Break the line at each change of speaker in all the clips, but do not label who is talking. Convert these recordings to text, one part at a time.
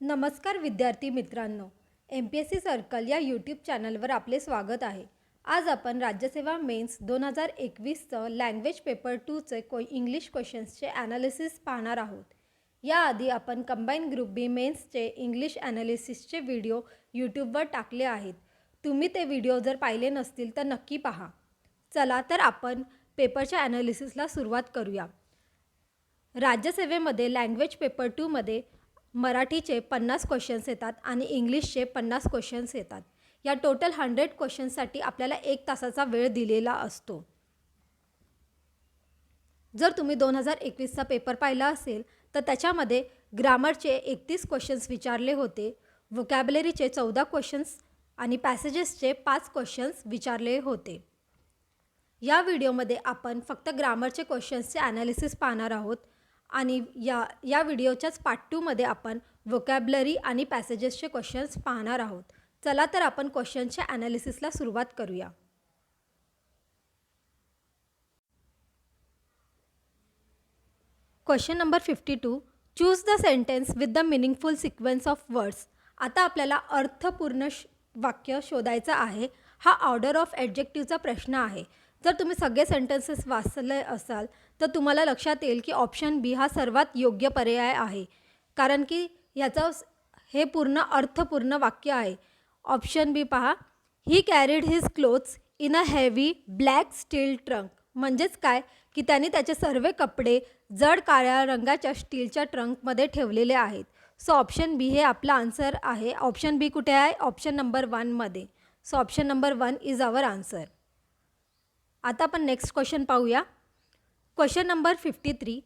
नमस्कार विद्यार्थी मित्रांनो, MPSC सर्कल या यूट्यूब चॅनलवर आपले स्वागत आहे. आज आपण राज्यसेवा मेन्स 2021चं लँग्वेज पेपर 2चे इंग्लिश क्वेश्चन्सचे ॲनालिसिस पाहणार आहोत. याआधी आपण कंबाईन ग्रुप बी मेन्सचे इंग्लिश ॲनालिसिसचे व्हिडिओ यूट्यूबवर टाकले आहेत. तुम्ही ते व्हिडिओ जर पाहिले नसतील तर नक्की पहा. चला तर आपण पेपरच्या ॲनालिसिसला सुरुवात करूया. राज्यसेवेमध्ये लँग्वेज पेपर 2मध्ये मराठीचे 50 क्वेश्चन्स येतात आणि इंग्लिशचे 50 क्वेश्चन्स येतात. या टोटल 100 क्वेश्चन्ससाठी आपल्याला 1 तासाचा वेळ दिलेला असतो. जर तुम्ही 2021चा पेपर पाहिला असेल तर त्याच्यामध्ये ग्रामरचे 31 क्वेश्चन्स विचारले होते, व्होकॅब्युलरीचे 14 क्वेश्चन्स आणि पॅसेजेसचे 5 क्वेश्चन्स विचारले होते. या व्हिडिओमध्ये आपण फक्त ग्रामरचे क्वेश्चन्सचे ॲनालिसिस पाहणार आहोत आणि या व्हिडिओच्याच पार्ट 2मध्ये आपण व्होकॅब्युलरी आणि पॅसेजेसचे क्वेश्चन्स पाहणार आहोत. चला तर आपण क्वेश्चनच्या ॲनालिसिसला सुरुवात करूया. Question number 52, choose the sentence with the meaningful sequence of words. आता आपल्याला अर्थपूर्ण वाक्य शोधायचं आहे. हा ऑर्डर ऑफ ॲडजेक्टिव्हचा प्रश्न आहे. जर तुम्ही सगळे सेंटेन्सेस वाचले असाल तर तुम्हाला लक्षात येईल की ऑप्शन बी हा सर्वात योग्य पर्याय आहे, कारण की ह्याचं हे पूर्ण अर्थपूर्ण वाक्य आहे. ऑप्शन बी पहा, he carried his clothes in a heavy black steel trunk. म्हणजेच काय की त्यांनी त्याचे सर्व कपडे जड काळ्या रंगाच्या स्टीलच्या ट्रंकमध्ये ठेवलेले आहेत. सो ऑप्शन बी हे आपला आन्सर आहे. ऑप्शन बी कुठे आहे? ऑप्शन नंबर 1मध्ये. So option number 1 is our answer. आता आपण नेक्स्ट क्वेश्चन पाहूया. Question number 53,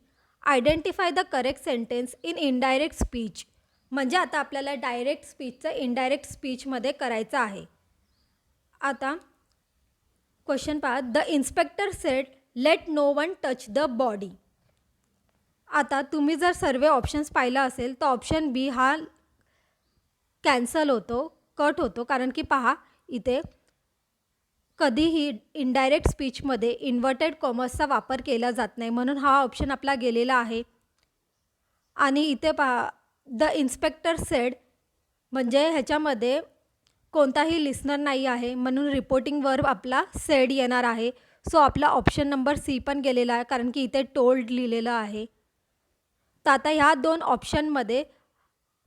identify the correct sentence in indirect speech. म्हणजे आता आपल्याला डायरेक्ट स्पीचचं इनडायरेक्ट स्पीचमध्ये करायचं आहे. आता क्वेश्चन पहा, the inspector said let no one touch the body. आता तुम्ही जर सर्व ऑप्शन्स पाहिला असेल तर ऑप्शन बी हा कॅन्सल होतो, कट होतो, कारण की पहा इथे कधीही इनडायरेक्ट स्पीचमध्ये इन्व्हर्टेड कॉमर्सचा वापर केला जात नाही, म्हणून हा ऑप्शन आपला गेलेला आहे. आणि इथे पहा, द इन्स्पेक्टर सेड म्हणजे ह्याच्यामध्ये कोणताही लिस्नर नाही आहे, म्हणून रिपोर्टिंग वर्ब आपला सेड येणार आहे. सो आपला ऑप्शन नंबर सी पण गेलेला आहे, कारण की इथे टोल्ड लिहिलेलं आहे. तर आता ह्या 2 ऑप्शनमध्ये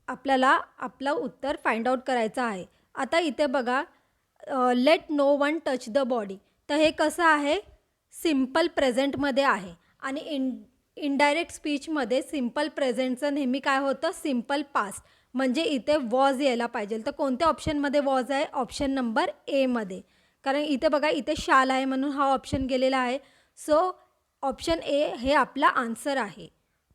आपल्याला आपलं उत्तर फाइंड आउट करायचं आहे. आता इथे बघा, let no one touch the body, तर हे कसं आहे? सिम्पल प्रेझेंटमध्ये आहे आणि इनडायरेक्ट स्पीचमध्ये सिम्पल प्रेझेंटचं नेहमी काय होतं? Simple past. म्हणजे इथे वॉज यायला पाहिजे. तर कोणत्या ऑप्शनमध्ये वॉज आहे? ऑप्शन नंबर एमध्ये. कारण इथे बघा, इथे शाल आहे म्हणून हा ऑप्शन गेलेला आहे. सो ऑप्शन ए हे आपला आन्सर आहे.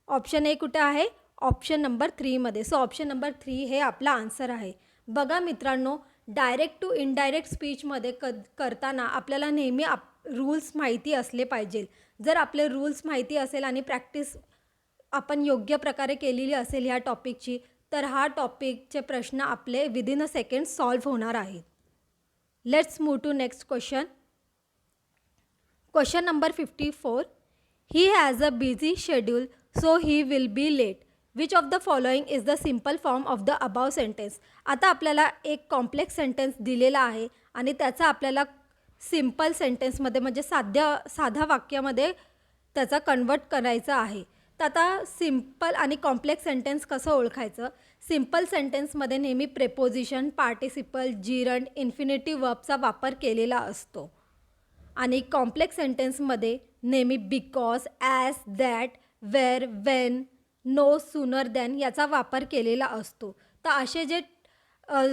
ऑप्शन ए कुठे आहे? ऑप्शन नंबर 3मध्ये. सो ऑप्शन नंबर 3 हे आपला आन्सर आहे. बघा मित्रांनो, डायरेक्ट टू इनडायरेक्ट स्पीचमध्ये करताना आपल्याला नेहमी रूल्स माहिती असले पाहिजे. जर आपले रूल्स माहिती असेल आणि प्रॅक्टिस आपण योग्य प्रकारे केलेली असेल ह्या टॉपिकची, तर हा टॉपिकचे प्रश्न आपले विदिन अ सेकंड सॉल्व्ह होणार आहेत. Let's move to next question. Question number 54, he has a busy schedule so he will be late. Which of the following is the simple form of the above sentence. आता आपल्याला एक complex sentence दिलेला आहे आणि त्याचा आपल्याला simple सेंटेन्समध्ये म्हणजे साध्या वाक्यामध्ये त्याचा कन्वर्ट करायचं आहे. तर आता सिम्पल आणि कॉम्प्लेक्स सेंटेन्स कसं ओळखायचं? सिम्पल सेंटेन्समध्ये नेहमी प्रेपोजिशन, पार्टिसिपल, जिरंड, इन्फिनिटिव्ह वर्बचा वापर केलेला असतो आणि कॉम्प्लेक्स सेंटेन्समध्ये नेहमी because, as, that, where, when, no, sooner than याचा वापर केलेला असतो. तर असे जे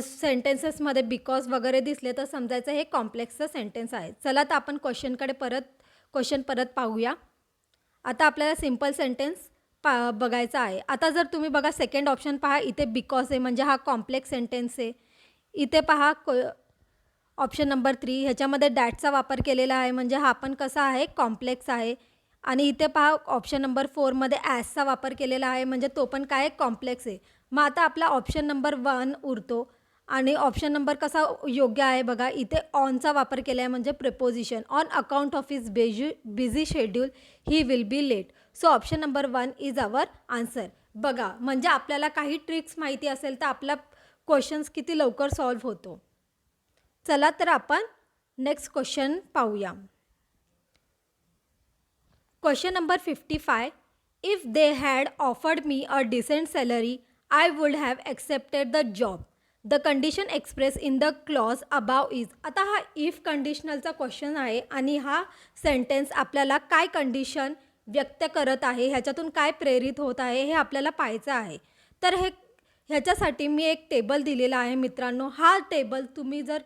सेंटेन्सेसमध्ये बिकॉज वगैरे दिसले तर समजायचं हे कॉम्प्लेक्सचं सेंटेन्स आहे. चला तर आपण क्वेश्चन परत पाहूया. आता आपल्याला सिम्पल सेंटेन्स बघायचा आहे. आता जर तुम्ही बघा, सेकंड ऑप्शन पहा, इथे बिकॉज आहे म्हणजे हा कॉम्प्लेक्स सेंटेन्स आहे. इथे पहा ऑप्शन नंबर 3 ह्याच्यामध्ये दॅटचा वापर केलेला आहे म्हणजे हा पण कसा आहे? कॉम्प्लेक्स आहे. आणि इथे पहा ऑप्शन नंबर 4मध्ये ॲजचा वापर केलेला आहे म्हणजे तो पण काय? कॉम्प्लेक्स आहे. मग आता आपला ऑप्शन नंबर 1 उरतो आणि ऑप्शन नंबर कसा योग्य आहे बघा, इथे ऑनचा वापर केला आहे म्हणजे preposition. On account of his busy schedule he will be late. So option number 1 is our answer. बघा, म्हणजे आपल्याला काही ट्रिक्स माहिती असेल तर आपला क्वेश्चन्स किती लवकर सॉल्व्ह होतो. चला तर आपण नेक्स्ट क्वेश्चन पाहूया. Question number 55. If they had offered me a decent salary, I would have accepted the job. The condition expressed in the clause above is. आता हा इफ कंडिशनलचा क्वेश्चन आहे आणि हा सेंटेन्स आपल्याला काय कंडिशन व्यक्त करत आहे, ह्याच्यातून काय प्रेरित होत आहे हे आपल्याला पाहायचं आहे. तर ह्याच्यासाठी मी एक टेबल दिलेला आहे मित्रांनो. हा टेबल तुम्ही जर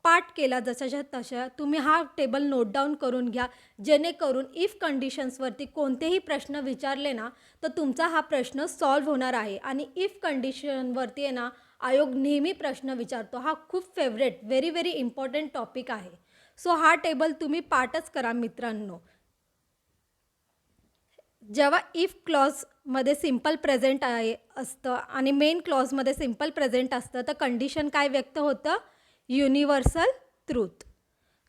पाठ केला जशाच्या तशा तुम्ही हा टेबल नोट डाऊन करून घ्या, जेणेकरून इफ कंडिशन्सवरती कोणतेही प्रश्न विचारले ना तर तुमचा हा प्रश्न सॉल्व्ह होणार आहे. आणि इफ कंडिशनवरती आहे ना आयोग नेहमी प्रश्न विचारतो. हा खूप favourite very very important topic आहे. सो हा टेबल तुम्ही पाठच करा मित्रांनो. जेव्हा इफ क्लॉजमध्ये सिम्पल प्रेझेंट असतं आणि मेन क्लॉजमध्ये सिम्पल प्रेझेंट असतं तर कंडिशन काय व्यक्त होतं, युनिव्हर्सल ट्रूथ.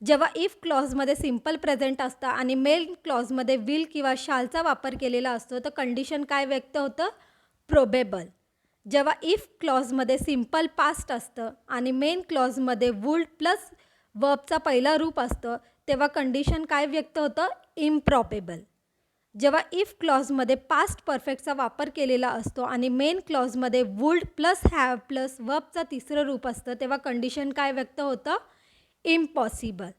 जेव्हा इफ क्लॉजमध्ये सिम्पल प्रेझेंट असतं आणि मेन क्लॉजमध्ये विल किंवा शालचा वापर केलेला असतो तर कंडिशन काय व्यक्त होतं, प्रोबेबल. जेव्हा इफ क्लॉजमध्ये सिम्पल पास्ट असतं आणि मेन क्लॉजमध्ये वुड प्लस वर्बचा पहिला रूप असतं तेव्हा कंडिशन काय व्यक्त होतं, इम्प्रॉबेबल. जेव्हा इफ क्लॉजमध्ये पास्ट परफेक्टचा वापर केलेला असतो आणि मेन क्लॉजमध्ये वुड प्लस हॅव प्लस वर्बचा तिसरं रूप असतं तेव्हा कंडिशन काय व्यक्त होतं, इम्पॉसिबल.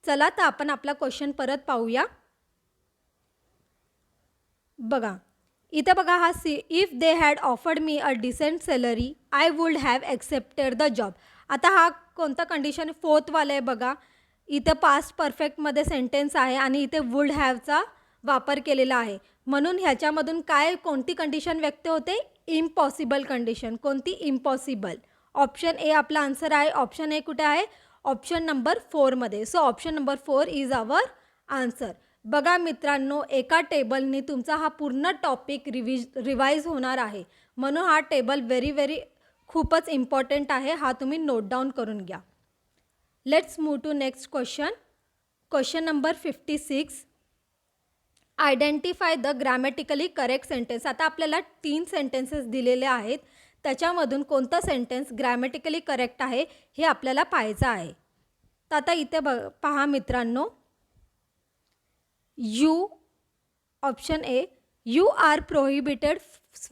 चला तर आपण आपला क्वेश्चन परत पाहूया. बघा इथे बघा हा if they had offered me a decent salary I would have accepted the job. आता हा कोणता कंडिशन, फोर्थवाला आहे बघा. इथं पास्ट परफेक्टमध्ये सेंटेन्स आहे आणि इथे वुड हॅवचा वापर केलेला आहे. म्हणून ह्याच्यामधून काय कोणती कंडिशन व्यक्त होते, इम्पॉसिबल कंडिशन. कोणती, इम्पॉसिबल. ऑप्शन ए आपला आन्सर आहे. ऑप्शन ए कुठे आहे, ऑप्शन नंबर 4मध्ये. So option number 4 is our answer. बघा मित्रांनो, एका टेबलनी तुमचा हा पूर्ण टॉपिक रिवाईज होणार आहे. म्हणून हा टेबल व्हेरी व्हेरी खूपच इम्पॉर्टंट आहे. हा तुम्ही नोट डाऊन करून घ्या. Let's move to next question. Question number 56. Identify the grammatically correct sentence. आता आपल्याला 3 सेंटेन्सेस दिलेले आहेत. त्याच्यामधून कोणतं सेंटेन्स ग्रॅमॅटिकली करेक्ट आहे हे आपल्याला पाहायचं आहे. तर आता इथे पहा मित्रांनो, you, option A, you are prohibited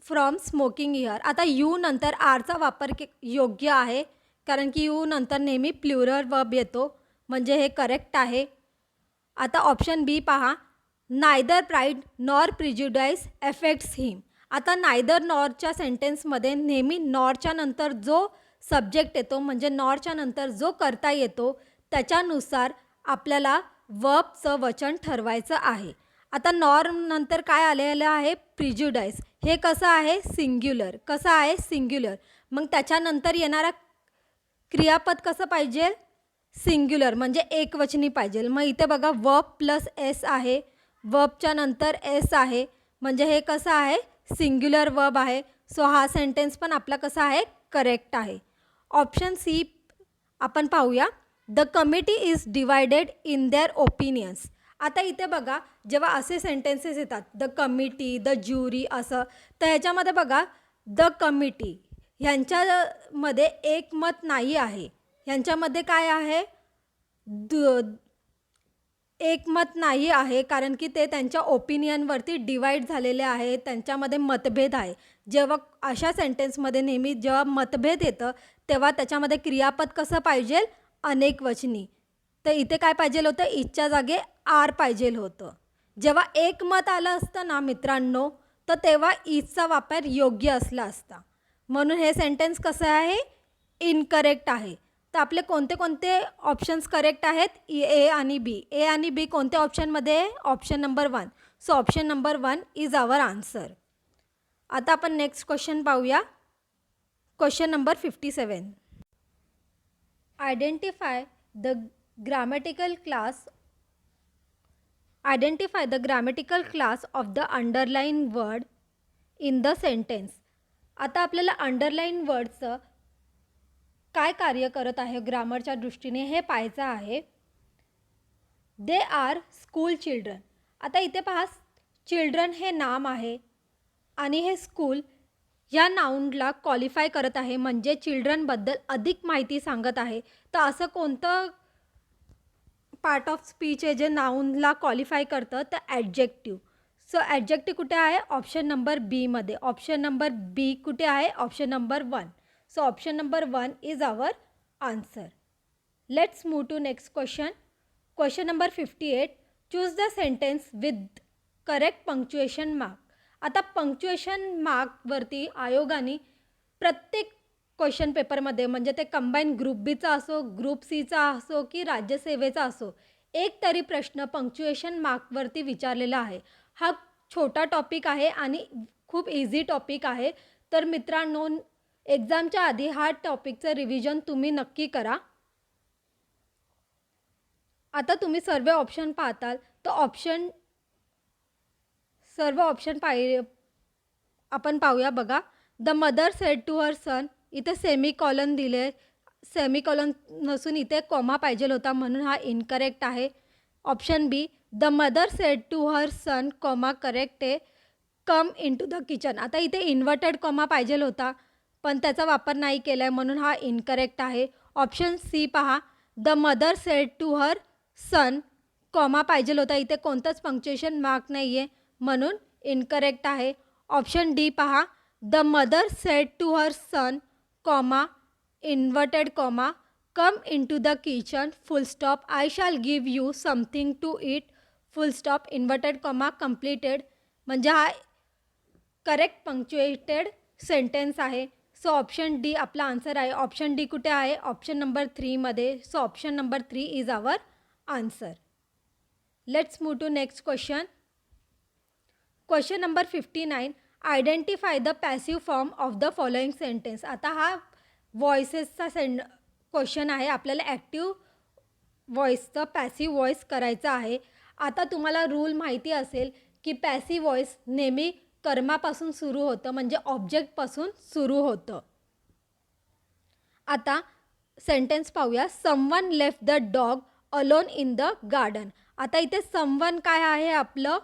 from smoking here. आता यू नंतर आरचा वापर योग्य आहे कारण की यू नंतर नेहमी प्लुरल वर्ब येतो, म्हणजे हे करेक्ट आहे. आता ऑप्शन बी पहा, नायदर प्राईड नॉर प्रिज्युडाइस एफेक्ट्स हिम. आता नायदर नॉरच्या सेंटेन्समध्ये नेहमी नॉरच्या नंतर जो सब्जेक्ट येतो म्हणजे नॉरच्या नंतर जो करता येतो त्याच्यानुसार आपल्याला वर्बचं वचन ठरवायचं आहे. आता नॉर नंतर काय आलेलं आहे, प्रिज्युडाइस. हे कसं आहे, सिंग्युलर. कसं आहे, सिंग्युलर. मग त्याच्यानंतर येणारा क्रियापद कसं पाहिजे, सिंग्युलर, म्हणजे एकवचनी पाहिजे. मग इथे बघा वर्ब प्लस एस आहे, वर्बच्या नंतर एस आहे, म्हणजे हे कसं आहे, सिंग्युलर वर्ब आहे. सो हा सेंटेन्स पण आपला कसा आहे, करेक्ट आहे. ऑप्शन सी आपण पाहूया, the committee is divided in their opinions. आता इथे बघा, जेव्हा असे सेंटेन्सेस येतात, द कमिटी, द ज्युरी असं, तर ह्याच्यामध्ये बघा द कमिटी ह्यांच्यामध्ये एकमत नाही आहे. ह्यांच्यामध्ये काय आहे, एकमत नाही आहे कारण की ते त्यांच्या ओपिनियनवरती डिवाईड झालेले आहे, त्यांच्यामध्ये मतभेद आहे. जेव्हा अशा सेंटेन्समध्ये नेहमी जेव्हा मतभेद येतं तेव्हा त्याच्यामध्ये क्रियापद कसं पाहिजे, अनेकवचनी. तर इथे काय पाहिजे होतं, इजच्या जागे आर पाहिजे होतं. जेव्हा एकमत आलं असतं ना मित्रांनो तर तेव्हा इजचा वापर योग्य असला असता. म्हणून हे सेंटेन्स कसं आहे, इनकरेक्ट आहे. तर आपले कोणते कोणते ऑप्शन्स करेक्ट आहेत, ए आणि बी. ए आणि बी कोणत्या ऑप्शनमध्ये आहे, option number 1. So option number 1 is our answer. आता आपण नेक्स्ट क्वेश्चन पाहूया. Question number 57. Identify the grammatical class of the underline word in the sentence. आता आपल्याला अंडरलाईन वर्डचं काय कार्य करत आहे ग्रामरच्या दृष्टीने हे पाहायचं आहे. They are school children. आता इथे पहा, चिल्ड्रन हे नाम आहे आणि हे स्कूल या नाऊनला क्वालिफाय करत आहे, म्हणजे चिल्ड्रनबद्दल अधिक माहिती सांगत आहे. तर असं कोणतं पार्ट ऑफ स्पीच आहे जे नाऊनला क्वालिफाय करतं? तर ॲडजेक्टिव्ह. सो ॲडजेक्टिव्ह कुठे आहे? ऑप्शन नंबर बीमध्ये. ऑप्शन नंबर बी कुठे आहे? Option number 1. So option number 1 is our answer. Let's move to next question. Question number 58. Choose the sentence with correct punctuation mark. आता punctuation मार्कवरती आयोगाने प्रत्येक question पेपरमध्ये, म्हणजे ते कंबाईन ग्रुप बीचा असो, ग्रुप सीचा असो की राज्यसेवेचा असो, एक तरी प्रश्न पंक्च्युएशन मार्कवरती विचारलेला आहे. हा छोटा टॉपिक आहे आणि खूप इझी टॉपिक आहे. तर मित्रांनो, एक्झामच्या आधी हा टॉपिकचं रिव्हिजन तुम्ही नक्की करा. आता तुम्ही सर्व ऑप्शन पाहताल तर सर्व ऑप्शन आपण पाहूया. बघा, the mother said to her son, इथे सेमिकॉलन दिले, सेमिकॉलन नसून इथे कॉमा पाहिजे होता, म्हणून हा इनकरेक्ट आहे. Option B, the mother said to her son comma correct आहे. Come in to the kitchen, आता इथे इन्व्हर्टेड कॉमा पाहिजे होता पण त्याचा वापर नाही केला आहे, म्हणून हा इनकरेक्ट आहे. ऑप्शन सी पहा, the mother said to her son comma पाहिजे होता, इथे कोणतंच पंक्च्युएशन मार्क नाही आहे, म्हणून इनकरेक्ट आहे. ऑप्शन डी पहा, the mother said to her son comma inverted comma come in to the kitchen full stop I shall give you something to eat full stop inverted comma completed, म्हणजे हा correct punctuated sentence आहे. So option D आपला answer आहे. Option D कुठे आहे? Option number 3मध्ये. So option number 3 is our answer. Let's move to next question. Question number 59. Identify the passive form of the following sentence. आता हा व्हॉइसेसचा question आहे. आपल्याला ॲक्टिव्ह व्हॉइसचं पॅसिव्ह व्हॉइस करायचं आहे. आता तुम्हाला रूल माहिती असेल की पॅसिव्ह व्हॉइस नेहमी कर्मापासून सुरू होतं, म्हणजे ऑब्जेक्टपासून सुरू होतं. आता सेंटेन्स पाहूया. Someone left the dog alone in the garden. आता इथे समवन काय आहे? आपलं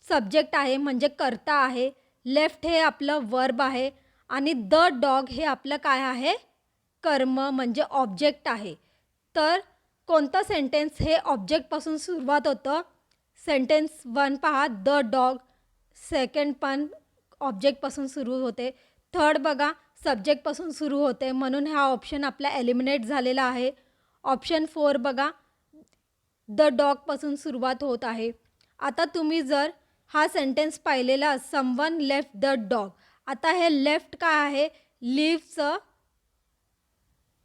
सब्जेक्ट आहे, म्हणजे कर्ता आहे. लेफ्ट हे आपलं वर्ब आहे आणि द डॉग हे आपलं काय आहे? कर्म, म्हणजे ऑब्जेक्ट आहे. तर कोणतं सेंटेन्स हे ऑब्जेक्टपासून सुरुवात होतं? सेंटेन्स 1 पहा, द डॉग. सेकंड पण ऑब्जेक्टपासून सुरू होते. थर्ड बघा, सब्जेक्टपासून सुरू होते, म्हणून हा ऑप्शन आपला एलिमिनेट झालेला आहे. ऑप्शन 4 बघा, द डॉगपासून सुरुवात होत आहे. आता तुम्ही जर हा सेंटेन्स पाहिलेला, समवन लेफ्ट द डॉग, आता हे लेफ्ट काय आहे? लिव्हचं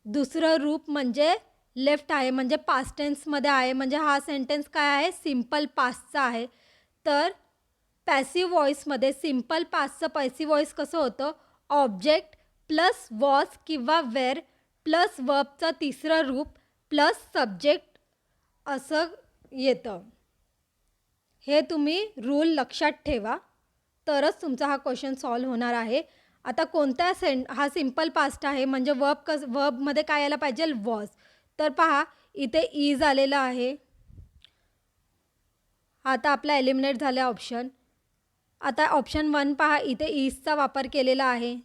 दुसरं रूप म्हणजे लेफ्ट आहे, म्हणजे पास्ट टेन्समध्ये आहे, म्हणजे हा सेंटेन्स काय आहे? सिम्पल पास्टचा आहे. तर पॅसिव्ह व्हॉइसमध्ये सिम्पल पास्टचं पॅसिव्ह व्हॉइस कसं होतं? ऑब्जेक्ट प्लस वॉज किंवा वेर प्लस वर्बचं तिसरं रूप प्लस सब्जेक्ट असं येतं. हे तुम्ही रूल लक्षात ठेवा, तरच तुमचा हा क्वेश्चन सॉल्व होणार आहे. आता कोणत्या हा सिम्पल पास्ट आहे, म्हणजे वर्बमध्ये काय यायला पाहिजे? वॉज. तर पहा, इथे इज आलेला आहे. आता आपला एलिमिनेट झाला ऑप्शन. आता ऑप्शन 1 पहा, इथे इजचा वापर केलेला आहे,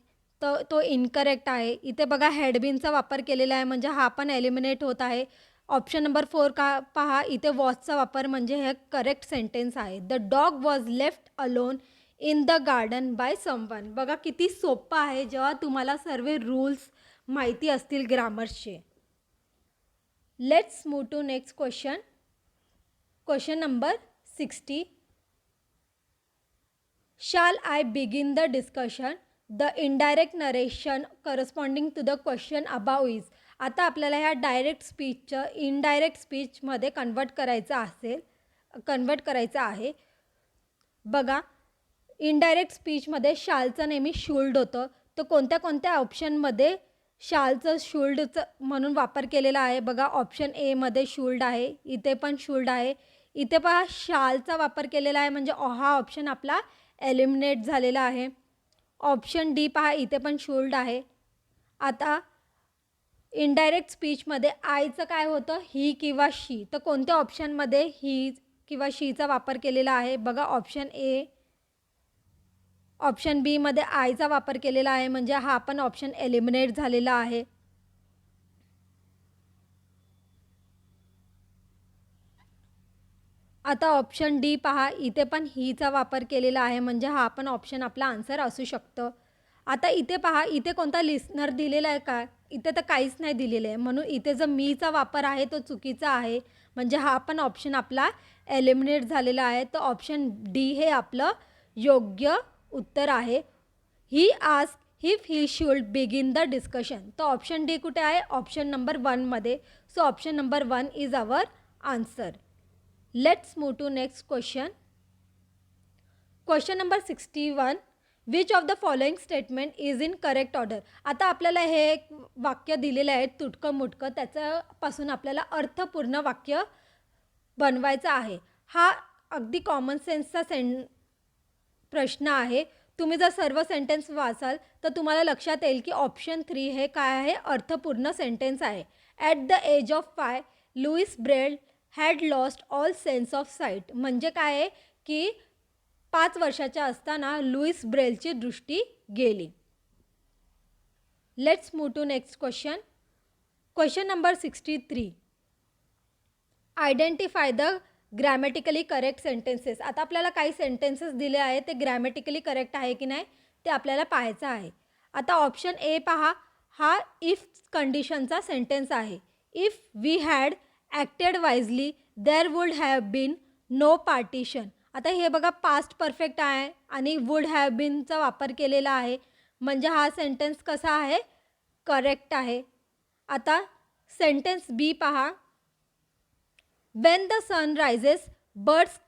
तर तो इनकरेक्ट आहे. इथे बघा, हॅडबीनचा वापर केलेला आहे, म्हणजे हा पण एलिमिनेट होत आहे. ऑप्शन नंबर 4 का पहा, इथे वॉजचा वापर, म्हणजे हे करेक्ट सेंटेन्स आहे. The dog was left alone in the garden by someone. बघा किती सोपं आहे जेव्हा तुम्हाला सर्व रूल्स माहिती असतील ग्रामर्सचे. Let's move to next question. Question number 60. Shall I begin the discussion? The indirect narration corresponding to the question above is. आता आपल्याला ह्या डायरेक्ट स्पीचचं इनडायरेक्ट स्पीचमध्ये कन्वर्ट करायचं आहे. बघा, इनडायरेक्ट स्पीचमध्ये शालचं नेहमी शुल्ड होतं, तर कोणत्या कोणत्या ऑप्शनमध्ये शालचं शुल्डचं म्हणून वापर केलेला आहे? बघा, ऑप्शन एमध्ये शुल्ड आहे, इथे पण शुल्ड आहे. इथे पहा, शालचा वापर केलेला आहे, म्हणजे हा ऑप्शन आपला एलिमिनेट झालेला आहे. ऑप्शन डी पहा, इथे पण शुल्ड आहे. आता इनडायरेक्ट स्पीचमध्ये आयचं काय होतं? ही किंवा शी. तर कोणत्या ऑप्शनमध्ये ही किंवा शीचा वापर केलेला आहे? बघा, ऑप्शन ए, ऑप्शन बीमध्ये आयचा वापर केलेला आहे, म्हणजे हा पण ऑप्शन एलिमिनेट झालेला आहे. आता ऑप्शन डी पहा, इथे पण हीचा वापर केलेला आहे, म्हणजे हा पण ऑप्शन आपला आन्सर असू शकतं. आता इथे पहा, इथे कोणता लिस्नर दिलेला आहे का? इथे तर काहीच नाही दिलेलं आहे, म्हणून इथे जो मीचा वापर आहे तो चुकीचा आहे, म्हणजे हा पण ऑप्शन आपला एलिमिनेट झालेला आहे. तर ऑप्शन डी हे आपलं योग्य उत्तर आहे. He ask if he should begin the discussion. तर ऑप्शन डी कुठे आहे? ऑप्शन नंबर 1मध्ये. So option number 1 is our answer. Let's move to next question. Question number 61. Which of the following statement is in correct order? आता आपल्याला हे एक वाक्य दिलेलं आहे तुटकं मुटकं, त्याच्यापासून आपल्याला अर्थपूर्ण वाक्य बनवायचं आहे. हा अगदी कॉमन सेन्सचा प्रश्न आहे. तुम्ही जर सर्व सेंटेन्स वाचाल तर तुम्हाला लक्षात येईल की ऑप्शन 3 हे काय आहे? अर्थपूर्ण सेंटेन्स आहे. At the age of 5 Louis Braille had lost all sense of sight. म्हणजे काय आहे की 5 वर्षाच्या असताना लुईस ब्रेलची दृष्टी गेली. Let's move to next question. Question number 63. Identify the grammatically correct sentences. आता आपल्याला काही सेंटेन्सेस दिले आहे, ते ग्रॅमॅटिकली करेक्ट आहे की नाही ते आपल्याला पाहायचं आहे. आता ऑप्शन ए पहा, हा इफ कंडिशनचा सेंटेन्स आहे. If we had acted wisely there would have been no partition. आता हे बघा पास्ट परफेक्ट आहे आणि वुड हॅव बीनचा वापर केलेला आहे, म्हणजे हा सेंटेन्स कसा आहे? करेक्ट आहे. आता सेंटेन्स बी पहा. When the sun rises birds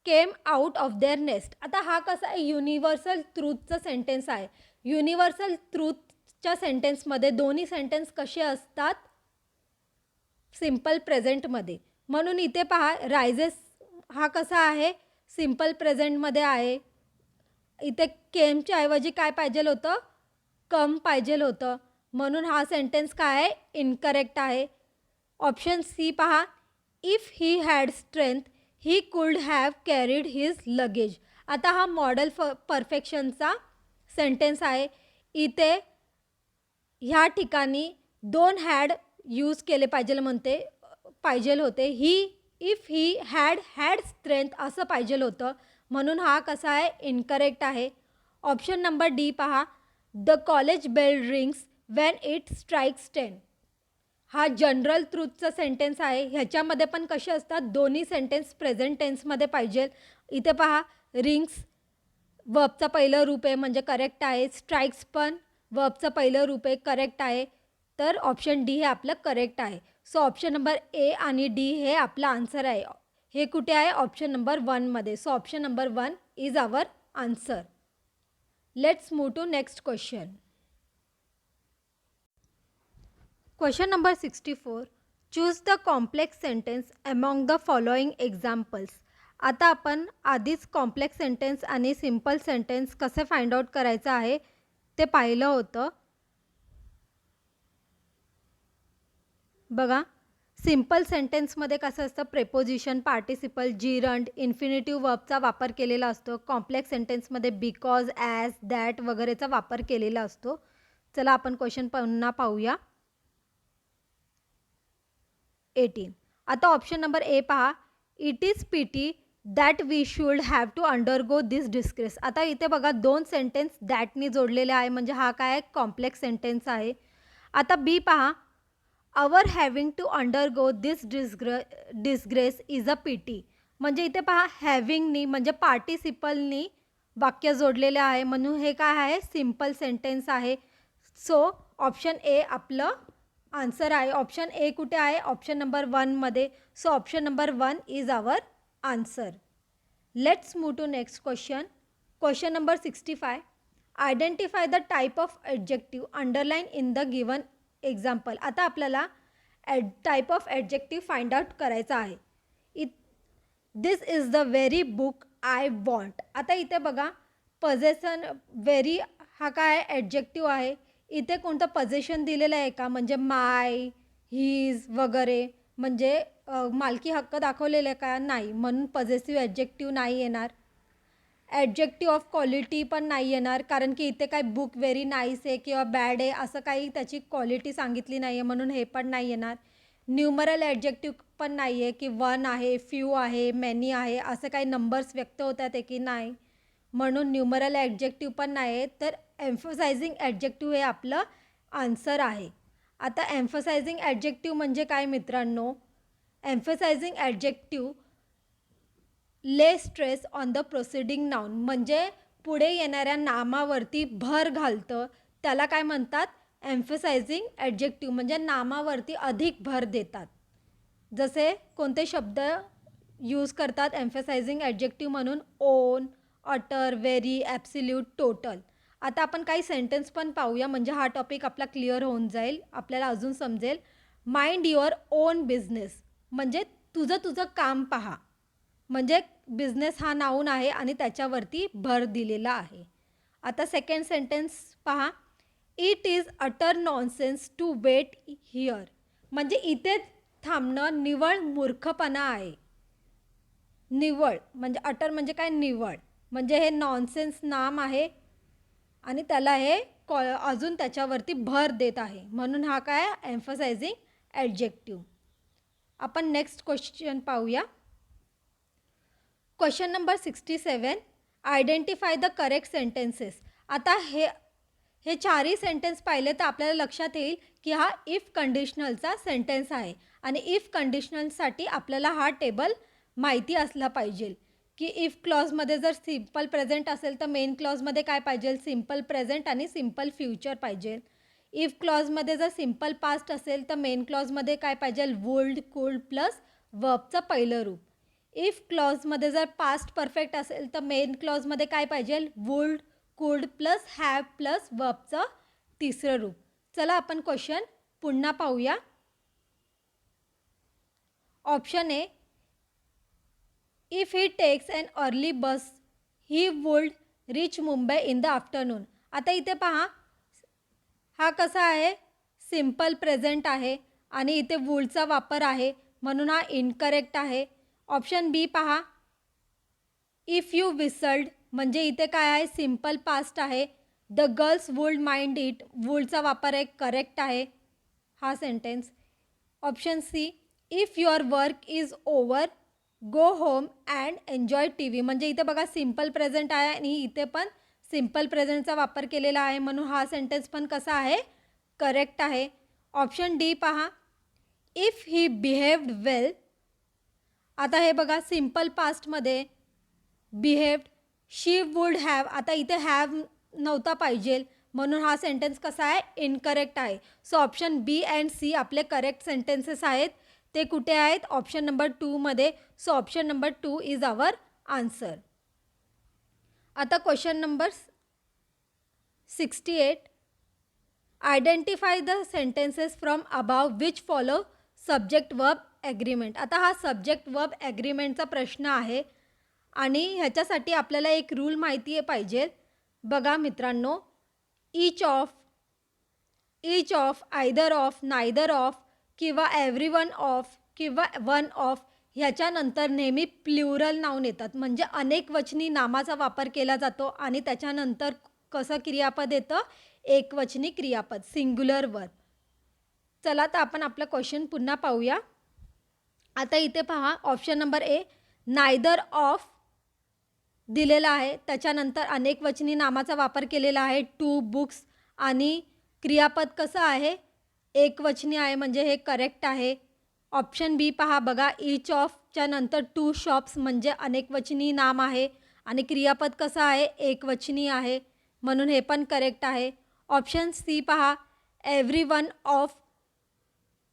came out of their nest. आता हा कसा आहे? युनिव्हर्सल ट्रूथचं सेंटेन्स आहे. युनिव्हर्सल ट्रूथच्या सेंटेन्समध्ये दोन्ही सेंटेन्स कसे असतात? सिम्पल प्रेझेंटमध्ये. म्हणून इथे पहा, रायझेस हा कसा आहे? सिम्पल प्रेझेंटमध्ये आहे. इथे केमच्या ऐवजी काय पाहिजे होतं? कम पाहिजे होतं, म्हणून हा सेंटेन्स काय आहे? इनकरेक्ट आहे. ऑप्शन सी पहा. If he had strength he could have carried his luggage. आता हा मॉडल परफेक्शनचा सेंटेन्स आहे. इथे ह्या ठिकाणी 2 हॅड यूज केले पाहिजे होते. इफ ही हॅड स्ट्रेंथ असं पाहिजे होतं, म्हणून हा कसा आहे? इनकरेक्ट आहे. ऑप्शन नंबर डी पहा. The college bell rings when it strikes 10. हा जनरल ट्रूथचा सेंटेन्स आहे. ह्याच्यामध्ये पण कसे असतात? दोन्ही सेंटेन्स प्रेझेंट टेन्समध्ये पाहिजे. इथे पहा, रिंग्स वर्बचं पहिलं रूप आहे, म्हणजे करेक्ट आहे. स्ट्राइक्स पण वर्बचं पहिलं रूप आहे, करेक्ट आहे. तर ऑप्शन डी हे आपलं करेक्ट आहे. सो ऑप्शन नंबर ए आणि डी हे आपलं आन्सर आहे. हे कुठे आहे? ऑप्शन नंबर 1मध्ये. So option number 1 is our answer. Let's move to next question. Question number 64. Choose the complex sentence among the following examples. आता आपण आधीच कॉम्प्लेक्स सेंटेन्स आणि सिम्पल सेंटेन्स कसे फाइंड आउट करायचं आहे ते पाहिलं होतं. बघा, सिम्पल सेंटेन्समध्ये कसं असतं? प्रेपोजिशन, पार्टिसिपल, जिरंड, इन्फिनिटिव्ह वर्बचा वापर केलेला असतो. कॉम्प्लेक्स सेंटेन्समध्ये बिकॉज, ॲज, दॅट वगैरेचा वापर केलेला असतो. चला आपण क्वेश्चन पुन्हा पाहूया. 18. आता ऑप्शन नंबर ए पहा. It is pity that we should have to undergo this disgrace. आता इथे बघा 2 सेंटेन्स दॅटनी जोडलेले आहे, म्हणजे हा काय आहे? कॉम्प्लेक्स सेंटेन्स आहे. आता बी पहा. Our having to undergo this disgrace is a pity. म्हणजे इथे पहा, हॅविंगनी म्हणजे पार्टिसिपलनी वाक्य जोडलेले आहे, म्हणून हे काय आहे? सिम्पल सेंटेन्स आहे. सो ऑप्शन ए आपलं आन्सर आहे. ऑप्शन ए कुठे आहे? ऑप्शन नंबर 1मध्ये. So option number 1 is our answer. Let's move to next question. Question number 65. Identify the type of adjective underline in the given example. आता आपल्याला type of adjective find out करायचा आहे. This is the very book I want. आता इथे बघा, possession very हा काय adjective आहे. इथे कोणतं पजेशन दिलेलं आहे का? म्हणजे माय, हिज वगैरे, म्हणजे मालकी हक्क दाखवलेला आहे का? नाही, म्हणून पजेसिव्ह ॲडजेक्टिव्ह नाही येणार. ॲडजेक्टिव्ह ऑफ क्वालिटी पण नाही येणार, कारण की इथे काय बुक व्हेरी नाईस आहे किंवा बॅड आहे असं काही त्याची क्वालिटी सांगितली नाही आहे, म्हणून हे पण नाही येणार. न्यूमरल ॲडजेक्टिव्ह पण नाही आहे की वन आहे, फ्यू आहे, मेनी आहे, असं काही नंबर्स व्यक्त होतात आहे की नाही, म्हणून न्यूमरल ॲडजेक्टिव्ह पण नाही आहे. तर एम्फसायझिंग ॲडजेक्टिव्ह हे आपलं आन्सर आहे. आता एम्फसायझिंग ॲडजेक्टिव्ह म्हणजे काय मित्रांनो? एम्फसायझिंग ॲडजेक्टिव्ह ले stress on the proceeding noun, म्हणजे पुढे येणाऱ्या नामावरती भर घालतं, त्याला काय म्हणतात? एम्फसायझिंग ॲडजेक्टिव्ह, म्हणजे नामावरती अधिक भर देतात. जसे कोणते शब्द यूज करतात एम्फसायझिंग ॲडजेक्टिव्ह म्हणून? On, utter, very, absolute, total. आता आपण काही सेंटेन्स पण पाहूया, म्हणजे हा टॉपिक आपला क्लिअर होऊन जाईल, आपल्याला अजून समजेल. माइंड युअर ओन बिझनेस, म्हणजे तुझं काम पहा, म्हणजे बिझनेस हा नाऊन आहे आणि त्याच्यावरती भर दिलेला आहे. आता सेकंड सेंटेन्स पहा. It is utter nonsense to wait here, म्हणजे इथे थांबणं निव्वळ मूर्खपणा आहे. निव्वळ म्हणजे अटर म्हणजे काय? निव्वळ. म्हणजे हे नॉनसेन्स नाम आहे आणि त्याला हे अजून त्याच्यावरती भर देत आहे, म्हणून हा काय? एम्फसायझिंग ॲडजेक्टिव्ह. आपण नेक्स्ट क्वेश्चन पाहूया. Question number 67. Identify the correct sentences. आता हे चारही सेंटेन्स पाहिले तर आपल्याला लक्षात येईल की हा इफ कंडिशनलचा सेंटेन्स आहे आणि इफ कंडिशनलसाठी आपल्याला हा टेबल माहिती असला पाहिजे की इफ क्लॉजमध्ये जर सिम्पल प्रेझेंट असेल तर मेन क्लॉजमध्ये काय पाहिजे? सिम्पल प्रेझेंट आणि सिम्पल फ्युचर पाहिजे. इफ क्लॉजमध्ये जर सिम्पल पास्ट असेल तर मेन क्लॉजमध्ये काय पाहिजे? वुल्ड, कुल्ड प्लस वर्बचं पहिलं रूप. इफ क्लॉजमध्ये जर पास्ट परफेक्ट असेल तर मेन क्लॉजमध्ये काय पाहिजे? Would, could plus have plus वर्बचं तिसरं रूप. चला आपण क्वेश्चन पुन्हा पाहूया. Option A, if he takes an early bus he would reach Mumbai in the afternoon. आता इथे पहा, हा कसा आहे? सिम्पल प्रेझेंट आहे आणि इथे वुल्डचा वापर आहे, म्हणून हा इनकरेक्ट आहे. ऑप्शन बी पहा, इफ यू विसल्ड, म्हणजे इथे काय आहे? सिम्पल पास्ट आहे. The girls would mind it, वुल्डचा वापर आहे, करेक्ट आहे हा sentence. Option C, if your work is over go home and enjoy T V, म्हणजे इथे बघा सिम्पल प्रेझेंट आहे आणि इथे पण सिम्पल प्रेझेंटचा वापर केलेला आहे, म्हणून हा सेंटेन्स पण कसा आहे? करेक्ट आहे. ऑप्शन डी पहा, इफ ही बिहेव्ड वेल. आता हे बघा सिम्पल पास्टमध्ये बिहेव्ड, शी वुड हॅव, आता इथे हॅव नव्हता पाहिजे, म्हणून हा सेंटेन्स कसा आहे? इनकरेक्ट आहे. So option B and C आपले करेक्ट सेंटेन्सेस आहेत. ते कुठे आहेत? ऑप्शन नंबर 2 मध्ये. So option number 2 is our answer. आता question number 68. Identify the sentences from above which follow subject verb agreement. आता हा सब्जेक्ट वर्ब ॲग्रीमेंटचा प्रश्न आहे आणि ह्याच्यासाठी आपल्याला एक रूल माहिती आहे पाहिजे. बघा मित्रांनो, each of, either of, neither of किंवा एव्हरीवन ऑफ किंवा वन ऑफ ह्याच्यानंतर नेहमी प्ल्युरल नाऊन येतात, म्हणजे अनेकवचनी नामाचा वापर केला जातो आणि त्याच्यानंतर कसं क्रियापद येतं? एकवचनी क्रियापद, सिंग्युलर वर्ब. चला तर आपण आपला क्वेश्चन पुन्हा पाहूया. आता इथे पहा, option number A, neither of दिलेला आहे, त्याच्यानंतर अनेकवचनी नामाचा वापर केलेला आहे, टू बुक्स, आणि क्रियापद कसं आहे? एकवचनी आहे, म्हणजे हे करेक्ट आहे. ऑप्शन बी पहा बघा, ईच ऑफच्या नंतर टू शॉप्स म्हणजे अनेकवचनी नाम आहे आणि क्रियापद कसं आहे? एकवचनी आहे, म्हणून हे पण करेक्ट आहे. ऑप्शन सी पहा, एव्हरीवन ऑफ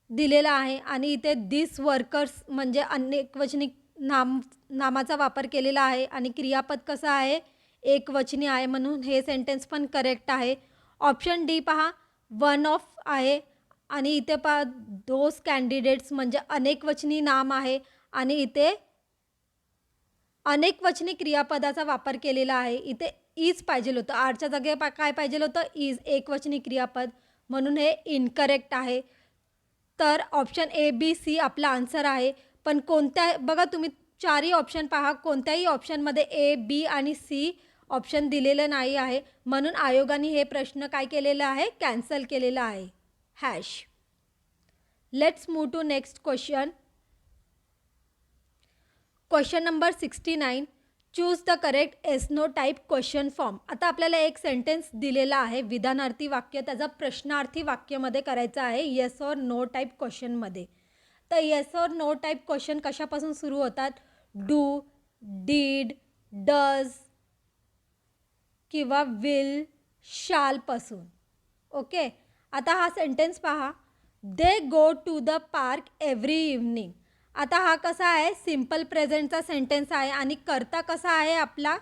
दिलेला आहे आणि इथे दिस वर्कर्स म्हणजे अनेकवचनी नामाचा वापर केलेला आहे आणि क्रियापद कसं आहे? एकवचनी आहे, म्हणून हे सेंटेन्स पण करेक्ट आहे. ऑप्शन डी पहा, वन ऑफ आहे आणि इथे पहा दोस कॅन्डिडेट्स म्हणजे अनेकवचनी नाम आहे आणि इथे अनेकवचनी क्रियापदाचा वापर केलेला आहे. इथे इज पाहिजे होतं, आरच्या जागे काय पाहिजे होतं? इज, एकवचनी क्रियापद, म्हणून हे इनकरेक्ट आहे. तर ऑप्शन ए बी सी आपला आन्सर आहे. पण कोणत्या, बघा तुम्ही चारही ऑप्शन पहा, कोणत्याही ऑप्शनमध्ये ए, बी आणि सी ऑप्शन दिलेलं नाही आहे, म्हणून आयोगाने हे प्रश्न काय केलेलं आहे, कॅन्सल केलेलं आहे. Hash. Let's move to next question. Question number 69. Choose the correct yes no type question form. आता आपल्याला एक सेंटेन्स दिलेला आहे, विधानार्थी वाक्य, त्याचा प्रश्नार्थी वाक्यमध्ये करायचा आहे, येस ऑर नो टाईप क्वेश्चनमध्ये. तर yes or no type question कशापासून सुरू होतात, डू, डीड, डज किंवा विल, शालपासून. ओके. आता हा सेंटेन्स पहा, they go to the park every evening. आता हा कसा आहे, सिम्पल प्रेझेंटचा सेंटेन्स आहे आणि करता कसा आहे आपला,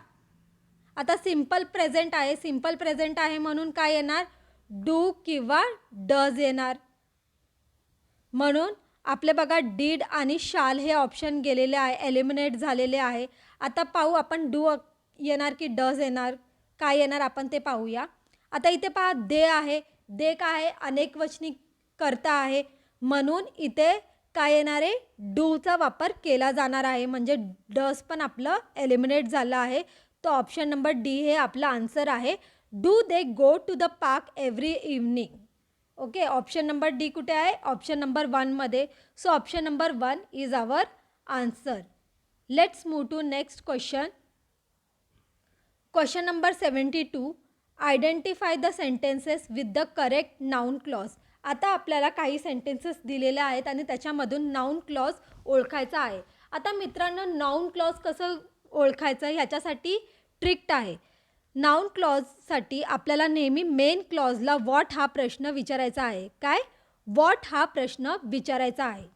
आता सिम्पल प्रेझेंट आहे, सिम्पल प्रेझेंट आहे म्हणून काय येणार, डू किंवा डज येणार. म्हणून आपले बघा डीड आणि शाल हे ऑप्शन गेलेले आहे, एलिमिनेट झालेले आहे. आता पाहू आपण डू येणार की डज येणार, काय येणार आपण ते पाहूया. आता इथे पहा दे आहे, दे काय आहे, अनेकवचनी करता आहे, म्हणून इथे काय येणार आहे, डूचा वापर केला जाणार आहे, म्हणजे डज पण आपलं एलिमिनेट झालं आहे. तो ऑप्शन नंबर डी हे आपला आन्सर आहे. Do they go to the park every evening. Okay. Option number D कुठे आहे, ऑप्शन नंबर 1मध्ये. So option number 1 is our answer. Let's move to next question. Question number 72. Identify the sentences with the correct noun clause. आता आपल्याला काही sentences दिलेले आहेत आणि त्याच्यामधून नाउन क्लॉज ओळखायचा आहे. आता मित्रांनो, नाउन क्लॉज कसं ओळखायचं ह्याच्यासाठी ट्रिक आहे. नाउन क्लॉजसाठी आपल्याला नेहमी मेन क्लॉजला व्हॉट हा प्रश्न विचारायचा आहे. काय, व्हॉट हा प्रश्न विचारायचा आहे.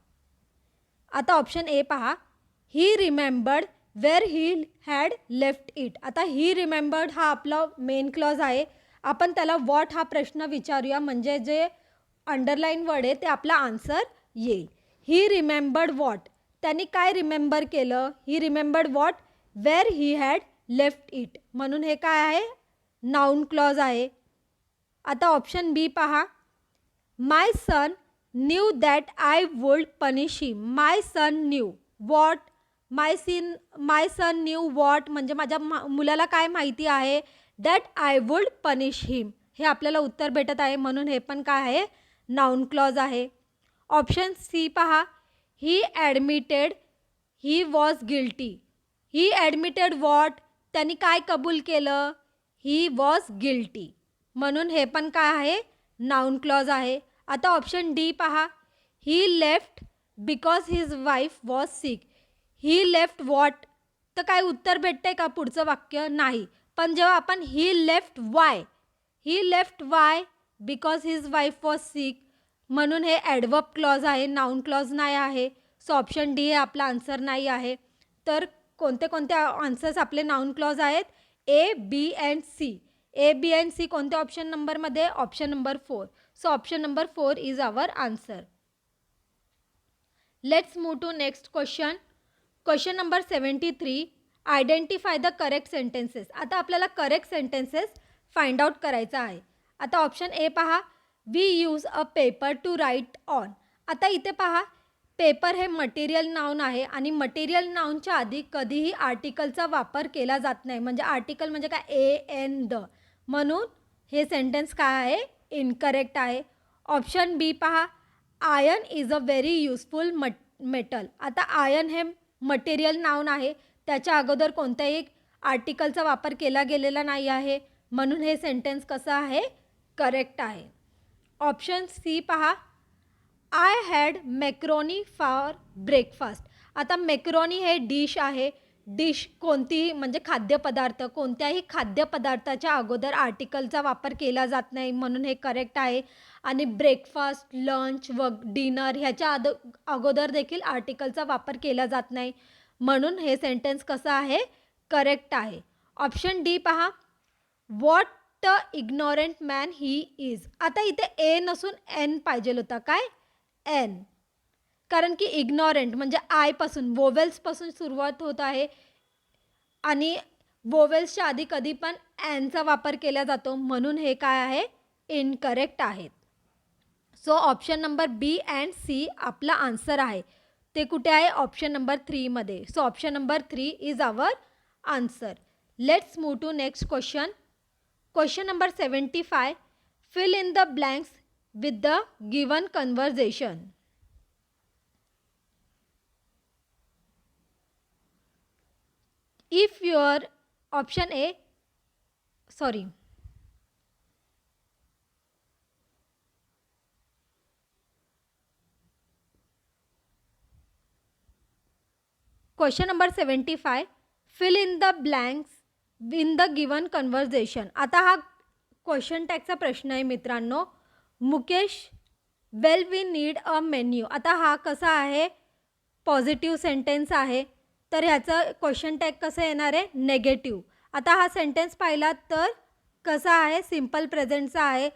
आता ऑप्शन ए पहा, he remembered where he had left it. आता ही रिमेंबर्ड हा आपला मेन क्लॉज आहे, आपण त्याला व्हॉट हा प्रश्न विचारूया, म्हणजे जे अंडरलाईन वर्ड आहे ते आपला आन्सर येईल. ही रिमेंबर्ड व्हॉट, त्यांनी काय रिमेंबर केलं, he remembered what where he had left it, म्हणून हे काय आहे, नाउन क्लॉज आहे. आता ऑप्शन बी पहा, my son knew that I would punish him. My son new what, my son new what म्हणजे माझ्या मुलाला काय माहिती आहे, दॅट आय वुड पनिश हिम, हे आपल्याला उत्तर भेटत आहे, म्हणून हे पण काय आहे, नाउन क्लॉज आहे. ऑप्शन सी पहा, he admitted he was guilty. He admitted what, त्यांनी काय कबूल केलं, ही वॉज गिल्टी, म्हणून हे पण काय आहे, नाउन क्लॉज आहे. आता ऑप्शन डी पहा, he left because his wife was sick. He left what, तर काय उत्तर भेटते का पुढचं वाक्य, नाही. पण जेव्हा आपण he left why, he left why because his wife was sick, म्हणून हे ॲडवर्ब क्लॉज आहे, नाउन क्लॉज नाही आहे. सो ऑप्शन डी हे आपला आन्सर नाही आहे. तर कोणते कोणते आन्सर्स आपले नाउन क्लॉज आहेत, A, B and C. A, B and C कोणत्या ऑप्शन नंबरमध्ये, option number 4. So option number 4 is our answer. Let's move to next question. Question number 73. Identify the correct sentences. आता आपल्याला correct sentences find out करायचा आहे. आता option A पहा, we use a paper to write on. आता इथे पहा, paper हे मटेरियल नाउन आहे आणि मटेरियल नाउनच्या आधी कधीही आर्टिकलचा वापर केला जात नाही, म्हणजे आर्टिकल म्हणजे काय, ए, एन, द, म्हणून हे सेंटेन्स काय आहे, इनकरेक्ट आहे. ऑप्शन बी पहा, iron is a very useful metal. आता आयर्न हे मटेरियल नाउन आहे, त्याच्या अगोदर कोणत्याही आर्टिकलचा वापर केला गेलेला नाही आहे, म्हणून हे सेंटेन्स कसं आहे, करेक्ट आहे. ऑप्शन सी पहा, I had macaroni for breakfast. आता मॅक्रोनी हे डिश आहे, डिश कोणतीही म्हणजे खाद्यपदार्थ, कोणत्याही खाद्यपदार्थाच्या अगोदर आर्टिकलचा वापर केला जात नाही, म्हणून हे करेक्ट आहे. आणि ब्रेकफास्ट, लंच व डिनर ह्याच्या अगोदर देखील आर्टिकलचा वापर केला जात नाही, म्हणून हे सेंटेन्स कसं आहे, करेक्ट आहे. ऑप्शन डी पहा, what the ignorant man he is. आता इथे ए नसून एन पाहिजे होता, काय, एन, कारण की इग्नोरंट म्हणजे आयपासून, वोवेल्सपासून सुरुवात होत आहे आणि वोवेल्सच्या आधी कधी पण एनचा वापर केला जातो, म्हणून हे काय आहे, इनकरेक्ट आहेत. So option number B and C आपला आन्सर आहे. ते कुठे आहे? ऑप्शन नंबर 3मध्ये. So option number 3 is our answer. Let's move to next question. Question number 75. Fill in the blanks with the given conversation. If your option A, sorry, question number 75, fill in the blanks in the given conversation. आता हा question टॅगचा प्रश्न आहे मित्रांनो. मुकेश, वेल we need a menu. आता हा कसा आहे? Positive sentence आहे, तर ह्याचं क्वेश्चन टॅग कसं येणार आहे? नेगेटिव्ह. आता हा सेंटेन्स पाहिला तर कसा आहे? सिम्पल प्रेझेंटचा आहे,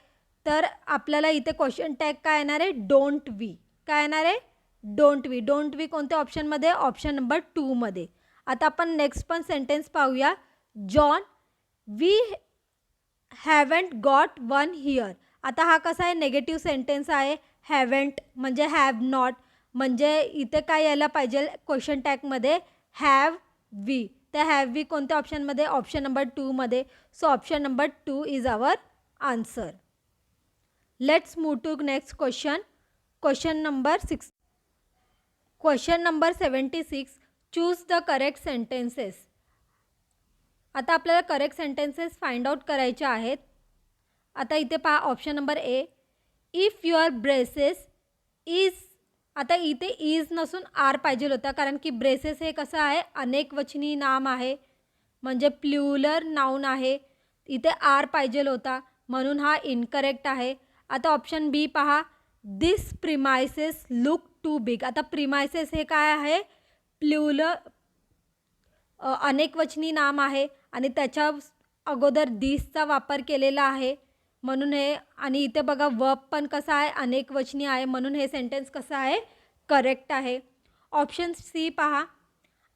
तर आपल्याला इथे क्वेश्चन टॅग काय येणार आहे? Don't we. काय येणार आहे? Don't we. डोंट वी कोणत्या ऑप्शनमध्ये? ऑप्शन नंबर 2मध्ये. आता आपण नेक्स्ट पण सेंटेन्स पाहूया. John, we haven't got one here. आता हा कसा आहे? नेगेटिव्ह सेंटेन्स आहे. हॅवंट म्हणजे हॅव नॉट, म्हणजे इथे काय यायला पाहिजे क्वेश्चन टॅगमध्ये? Have we. तर हॅव वी कोणत्या ऑप्शनमध्ये? ऑप्शन नंबर 2मध्ये. So option number 2 is our answer. Let's move to next question. Question number 76. Choose the correct sentences. आता आपल्याला करेक्ट सेंटेन्सेस फाइंड आउट करायचे आहेत. आता इथे पहा option number A. If your braces is. आता इथे इज नसून आर पाहिजे होता, कारण की ब्रेसेस हे कसं आहे? अनेकवचनी नाम आहे, म्हणजे प्ल्युरल नाउन आहे. इथे आर पाहिजे होता, म्हणून हा इनकरेक्ट आहे. आता ऑप्शन बी पहा. दिस प्रिमायसेस लुक टू बिग. आता प्रिमायसेस हे काय आहे? प्ल्युरल अनेकवचनी नाम आहे आणि त्याच्या अगोदर दिसचा वापर केलेला आहे, म्हणून हे. आणि इथे बघा वर्ब पण कसा आहे? अनेकवचनी आहे, म्हणून हे सेंटेन्स कसं आहे? करेक्ट आहे. ऑप्शन सी पहा.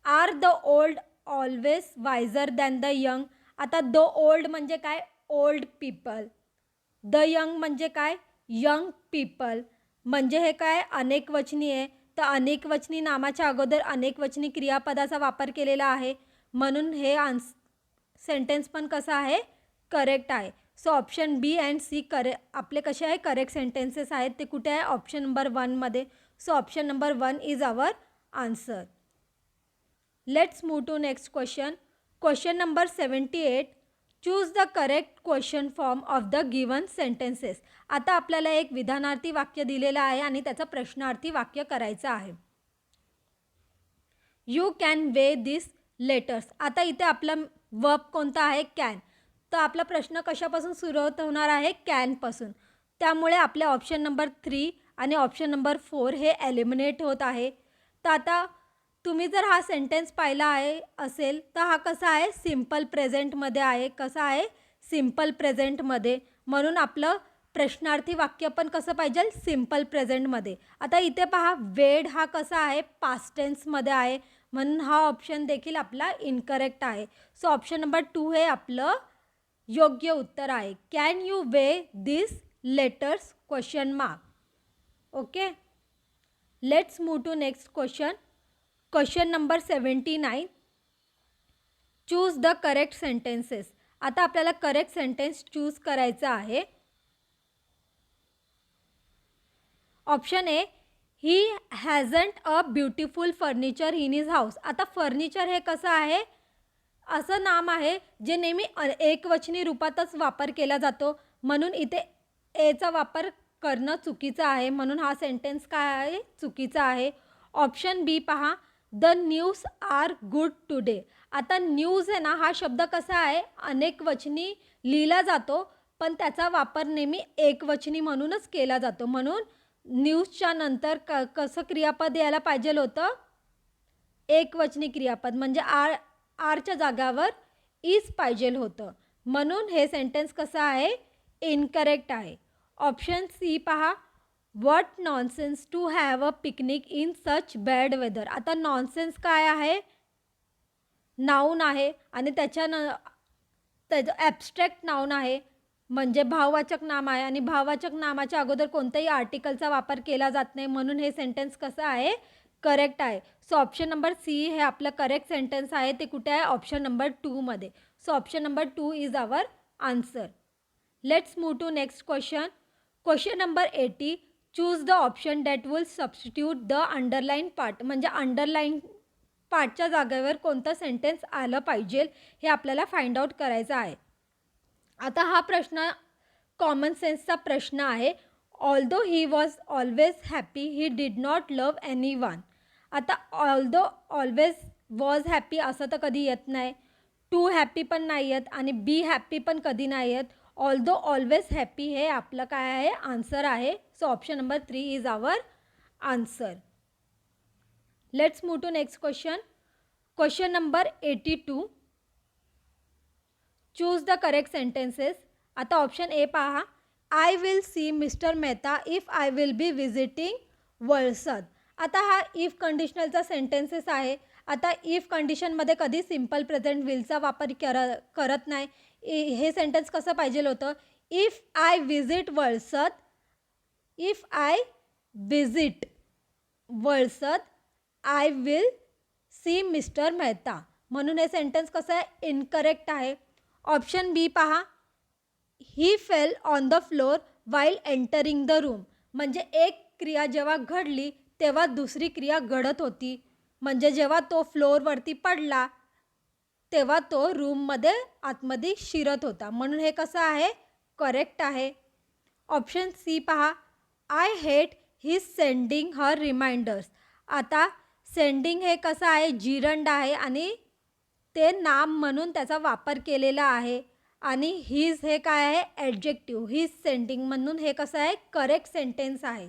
Are the old always wiser than the young. आता द ओल्ड म्हणजे काय? Old people. द यंग म्हणजे काय? Young people. म्हणजे हे काय? अनेकवचनी आहे, तर अनेकवचनी नामाच्या अगोदर अनेकवचनी क्रियापदाचा वापर केलेला आहे, म्हणून हे सेंटेन्स पण कसं आहे? करेक्ट आहे. So option B and C आपले कसे आहे? करेक्ट सेंटेन्सेस आहेत. ते कुठे आहे? ऑप्शन नंबर 1मध्ये. So option number 1 is our answer. Let's move to next question. Question number 78. Choose the correct question form of the given sentences. आता आपल्याला एक विधानार्थी वाक्य दिलेलं आहे आणि त्याचं प्रश्नार्थी वाक्य करायचं आहे. You can way this letters. आता इथे आपला वर्ब कोणता आहे? कॅन. तर आपला प्रश्न कशापासून सुरुवात होणार आहे? कॅनपासून. त्यामुळे आपले ऑप्शन नंबर 3 आणि ऑप्शन नंबर 4 हे एलिमिनेट होत आहे. तर आता तुम्ही जर हा सेंटेन्स पाहिला आहे असेल तर हा कसा आहे? सिम्पल प्रेझेंटमध्ये आहे. कसा आहे? सिम्पल प्रेझेंटमध्ये, म्हणून आपलं प्रश्नार्थी वाक्य पण कसं पाहिजे? सिम्पल प्रेझेंटमध्ये. आता इथे पहा, वेड हा कसा आहे? पास्ट टेन्समध्ये आहे, म्हणून हा ऑप्शन देखील आपला इनकरेक्ट आहे. सो ऑप्शन नंबर 2 हे आपलं योग्य उत्तर आहे. Can you weigh this letters? Question mark. Okay. Let's move to next question. Question number 79. Choose the correct sentences. आता आपल्याला करेक्ट सेंटेन्स चूज करायचं आहे. Option A. He hasn't a beautiful furniture in his house. आता furniture हे कसं आहे? असं नाम आहे जे नेहमी एकवचनी रूपातच वापर केला जातो, म्हणून इथे एचा वापर करणं चुकीचं आहे, म्हणून हा सेंटेन्स काय आहे? चुकीचा आहे. ऑप्शन बी पहा. The news are good today. आता न्यूज आहे ना, हा शब्द कसा आहे? अनेकवचनी लिहिला जातो, पण त्याचा वापर नेहमी एकवचनी म्हणूनच केला जातो, म्हणून न्यूजच्या नंतर कसं क्रियापद यायला पाहिजे होतं? एकवचनी क्रियापद, म्हणजे आरच्या जागावर इज पाहिजे होतं, म्हणून हे सेंटेन्स कसं आहे? इनकरेक्ट आहे. ऑप्शन सी पहा. What nonsense to have a picnic in such bad weather. आता नॉनसेन्स काय आहे? नाऊन आहे आणि त्याचं ॲब्स्ट्रॅक्ट नाऊन आहे, म्हणजे भाववाचक नाम आहे आणि भाववाचक नामाच्या अगोदर कोणत्याही आर्टिकलचा वापर केला जात नाही, म्हणून हे सेंटेन्स कसं आहे? करेक्ट आहे. सो ऑप्शन नंबर सी हे आपलं करेक्ट सेंटेन्स आहे. ते कुठे आहे? ऑप्शन नंबर 2 मध्ये. So option number 2 is our answer. Let's move to next question. Question number 80. Choose the option that will substitute the underline part. म्हणजे underline पार्टच्या जागेवर कोणतं सेंटेन्स आलं पाहिजे हे आपल्याला फाइंड आउट करायचं आहे. आता हा प्रश्न कॉमन सेन्सचा प्रश्न आहे. Although he was always happy he did not love any one. आता ऑल्दो ऑलवेज वॉज हॅपी असं तर कधी येत नाही. टू हॅपी पण नाही येत आणि बी हॅपी पण कधी नाही येत. ऑल्दो ऑलवेज हॅपी हे आपलं काय आहे? आन्सर आहे. So option number 3 is our answer. Let's move to next question. Question number 82. Choose the correct sentences. आता ऑप्शन ए पहा. I will see mister Mehta if I will be visiting Valsad. आता हा if कंडिशनलचा sentences आहे. आता if कंडिशनमध्ये कधी simple present विलचा वापर करत नाही. हे सेंटेन्स कसं पाहिजे होतं? If I visit Valsad, if I visit Valsad I will see mister Mehta. म्हणून हे सेंटेन्स कसं आहे? इनकरेक्ट आहे. ऑप्शन बी पहा. He fell on the floor while entering the room. म्हणजे एक क्रिया जेव्हा घडली तेव्हा दुसरी क्रिया घडत होती. म्हणजे जेव्हा तो फ्लोअरवरती पडला तेव्हा तो रूममध्ये आतमध्ये शिरत होता. म्हणून हे कसं आहे? करेक्ट आहे. ऑप्शन सी पहा. I hate he sending her reminders. आता सेंडिंग हे कसं आहे? जिरंड आहे आणि ते नाम म्हणून त्याचा वापर केलेला आहे. आणि हीज हे काय आहे? ॲडजेक्टिव्ह. हीज सेंडिंग म्हणून हे कसं आहे? करेक्ट सेंटेन्स आहे.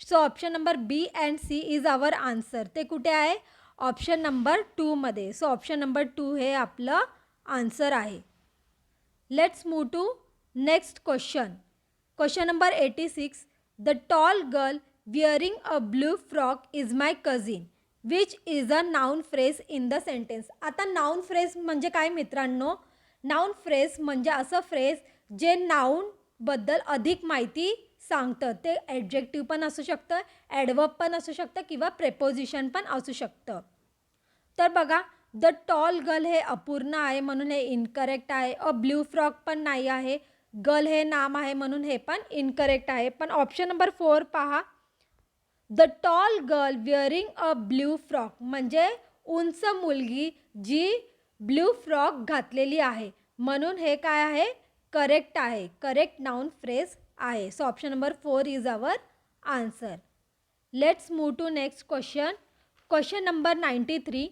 So option number B and C is our answer. ते कुठे आहे? ऑप्शन नंबर 2 मध्ये. सो ऑप्शन नंबर 2 हे आपलं आन्सर आहे. Let's move to next question. Question number 86. The tall girl wearing a blue frock is my cousin which is a noun phrase in the sentence. आता noun phrase म्हणजे काय मित्रांनो? Noun phrase म्हणजे असं phrase जे नाउनबद्दल अधिक माहिती सांगतं. ते ॲडजेक्टिव्ह पण असू शकतं, ॲडवर्ब पण असू शकतं किंवा प्रेपोजिशन पण असू शकतं. तर बघा, द टॉल गर्ल हे अपूर्ण आहे म्हणून हे इनकरेक्ट आहे. अ ब्ल्यू फ्रॉक पण नाही आहे. गर्ल हे नाम आहे म्हणून हे पण इनकरेक्ट आहे. पण ऑप्शन नंबर 4 पहा. The tall girl wearing a blue frock म्हणजे उंच मुलगी जी ब्ल्यू फ्रॉक घातलेली आहे. म्हणून हे काय आहे? करेक्ट आहे. करेक्ट नाउन फ्रेज आहे. So option number 4 is our answer. Let's move to next question. Question number 93.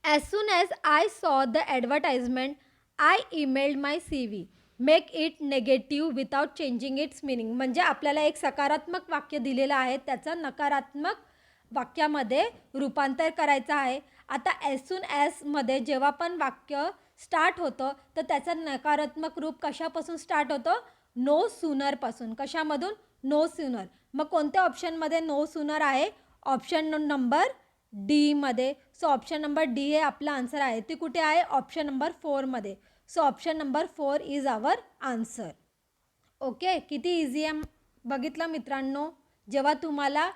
As soon as I saw the advertisement, I emailed my CV. Make it negative without changing its meaning. म्हणजे आपल्याला एक सकारात्मक वाक्य दिलेलं आहे, त्याचं नकारात्मक वाक्यामध्ये रूपांतर करायचं आहे. आता ॲज सून ॲजमध्ये जेव्हा पण वाक्य स्टार्ट होतं तर त्याचं नकारात्मक रूप कशापासून स्टार्ट होतं? नो सूनरपासून. कशामधून? No sooner. मग कोणत्या ऑप्शनमध्ये नो सूनर आहे? ऑप्शन नंबर डी मध्ये. सो ऑप्शन नंबर डी हे आपला आन्सर आहे. ते कुठे आहे? ऑप्शन नंबर 4 मध्ये. So option number 4 is our answer. Okay, किती इझी आहे बघितलं मित्रांनो. जेव्हा तुम्हाला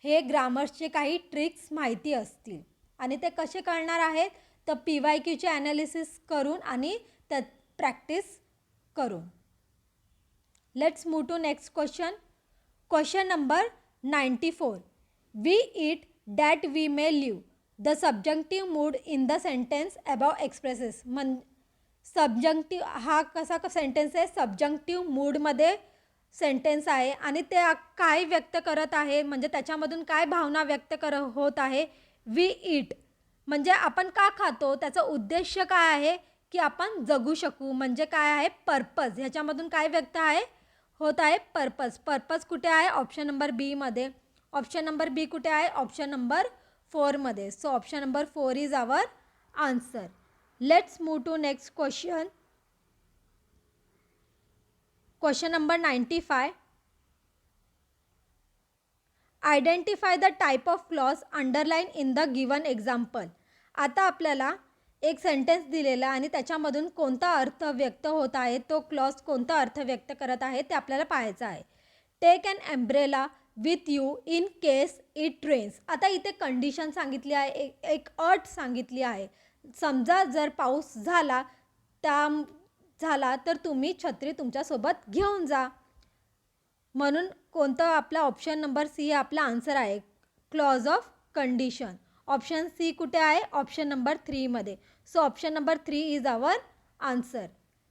हे ग्रामर्सचे काही ट्रिक्स माहिती असतील आणि ते कसे कळणार आहेत तर PYQचे ॲनालिसिस करून आणि त्यात प्रॅक्टिस करून. Let's move to next question. Question number 94. We eat that we may live. The subjunctive mood in the sentence above expresses. Subjunctive हा कसा सेंटेन्स आहे? सब्जंक्टिव्ह मूडमध्ये सेंटेन्स आहे आणि ते काय व्यक्त करत आहे म्हणजे त्याच्यामधून काय भावना व्यक्त होत आहे? वी ईट म्हणजे आपण का खातो, त्याचा उद्देश काय आहे की आपण जगू शकू. म्हणजे काय आहे? पर्पज. ह्याच्यामधून काय व्यक्त आहे होत आहे? पर्पज. पर्पज कुठे आहे? ऑप्शन नंबर बी मध्ये. ऑप्शन नंबर बी कुठे आहे? ऑप्शन नंबर 4 मध्ये. So option number 4 is our answer. Let's move to next question. Question number 95. Identify the type of clause underline in the given example. आता आपल्याला एक sentence दिलेला आणि त्याच्यामधून कोणता अर्थ व्यक्त होत आहे, तो क्लॉज कोणता अर्थ व्यक्त करत आहे ते आपल्याला पाहायचं आहे. Take an umbrella with you in case it rains. आता इथे कंडिशन सांगितली आहे, एक अट सांगितली आहे. समजा जर पाऊस झाला तर तुम्ही छत्री तुमच्यासोबत घेऊन जा. म्हणून कोणतं आपला ऑप्शन नंबर सी हे आपला आन्सर आहे, clause of condition. Option C कुठे आहे? ऑप्शन नंबर 3 मध्ये. So option number 3 is our answer.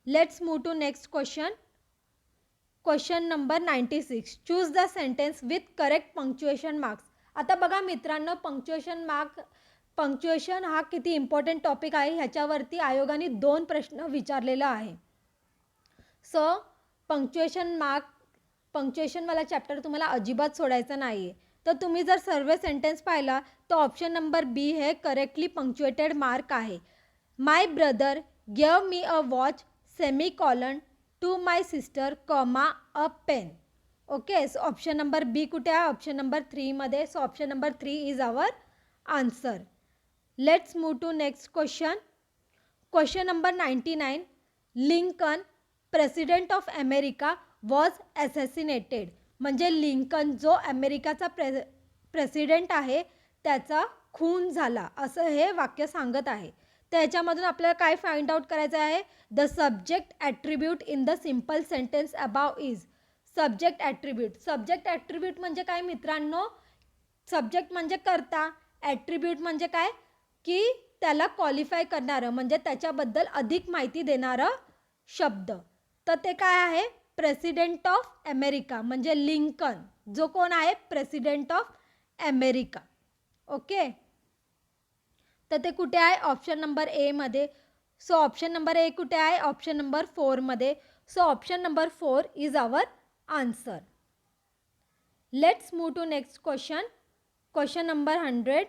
Let's move to next question. Question number 96. Choose the sentence with correct punctuation marks. आता बघा मित्रांनो, punctuation हा किती इम्पॉर्टंट टॉपिक आहे, ह्याच्यावरती आयोगाने 2 प्रश्न विचारलेला आहे. सो पंक्च्युएशनवाला चॅप्टर तुम्हाला अजिबात सोडायचं नाही आहे. तर तुम्ही जर सर्व सेंटेन्स पाहिला तर ऑप्शन नंबर बी हे करेक्टली पंक्च्युएटेड मार्क आहे. My brother give me a watch semicolon to my sister comma a pen. Okay, so option number B कुठे आहे? ऑप्शन नंबर 3 मध्ये. So option number 3 is our answer. Let's move to next question. Question number 99. Lincoln president of America was assassinated. म्हणजे Lincoln जो अमेरिकाचा president आहे त्याचा खून झाला असं हे वाक्य सांगत आहे. त्याच्यामधून आपल्याला काय फाइंड आउट करायचं आहे? The subject attribute in the simple sentence above is. Subject attribute म्हणजे काय मित्रांनो? सब्जेक्ट म्हणजे कर्ता, ॲट्रिब्यूट म्हणजे काय की त्याला क्वालिफाय करणारं, म्हणजे त्याच्याबद्दल अधिक माहिती देणारं शब्द. तर ते काय आहे? प्रेसिडेंट ऑफ अमेरिका म्हणजे लिंकन, जो कोण आहे? President of America. ओके, तर ते कुठे आहे? ऑप्शन नंबर ए मध्ये. सो ऑप्शन नंबर ए कुठे आहे? ऑप्शन नंबर 4 मध्ये. So option number 4 is our answer. Let's move to next question. Question number 100.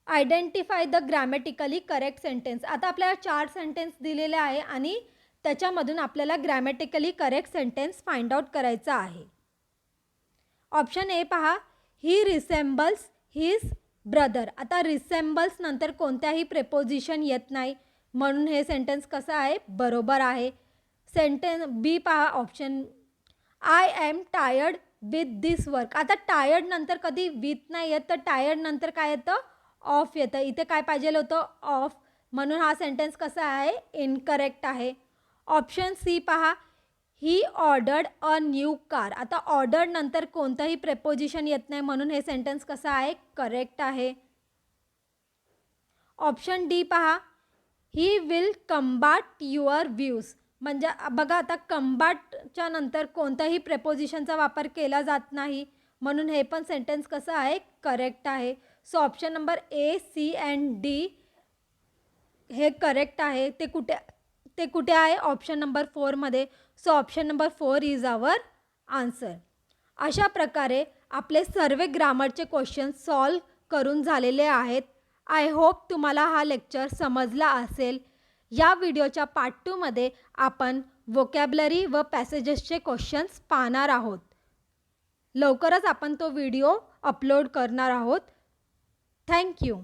Identify the grammatically correct sentence. आता आपल्याला 4 सेंटेन्स दिलेले आहे आणि त्याच्यामधून आपल्याला grammatically correct sentence find out करायचा आहे. ऑप्शन ए पहा, ही रिसेंबल्स हिज ब्रदर. आता रिसेंबल्स नंतर कोणत्याही प्रेपोजिशन येत नाही, म्हणून हे सेंटेन्स कसं आहे? बरोबर आहे. सेंटेन्स बी पहा, option I am tired with this work. आता टायर्ड नंतर कधी विथ नाही येत, तर टायर्ड नंतर काय येतं? ऑफ येतं. इथे काय पाहिजे होतं? ऑफ. म्हणून हा सेंटेन्स कसा आहे? इनकरेक्ट आहे. ऑप्शन सी पहा, he ordered a new car. आता ऑर्डर्ड नंतर कोणतंही प्रेपोजिशन येत नाही, म्हणून हे सेंटेन्स कसं आहे? करेक्ट आहे. ऑप्शन डी पहा, ही विल कम्बॅट युअर व्ह्यूज. म्हणजे बघा, आता कम्बॅटच्या नंतर कोणत्याही प्रेपोजिशनचा वापर केला जात नाही, म्हणून हे पण सेंटेन्स कसं आहे? करेक्ट आहे. So option number A, C and D हे करेक्ट आहे. ते कुठे आहे? ऑप्शन नंबर 4 मध्ये. So option number 4 is our answer. अशा प्रकारे आपले सर्व ग्रामरचे क्वेश्चन सॉल्व करून झालेले आहेत. आय होप तुम्हाला हा लेक्चर समजला असेल. या व्हिडिओच्या पार्ट 2 मध्ये आपण व्होकॅब्युलरी व पॅसेजेसचे क्वेश्चन्स पाहणार आहोत. लवकरच आपण तो व्हिडिओ अपलोड करणार आहोत. Thank you.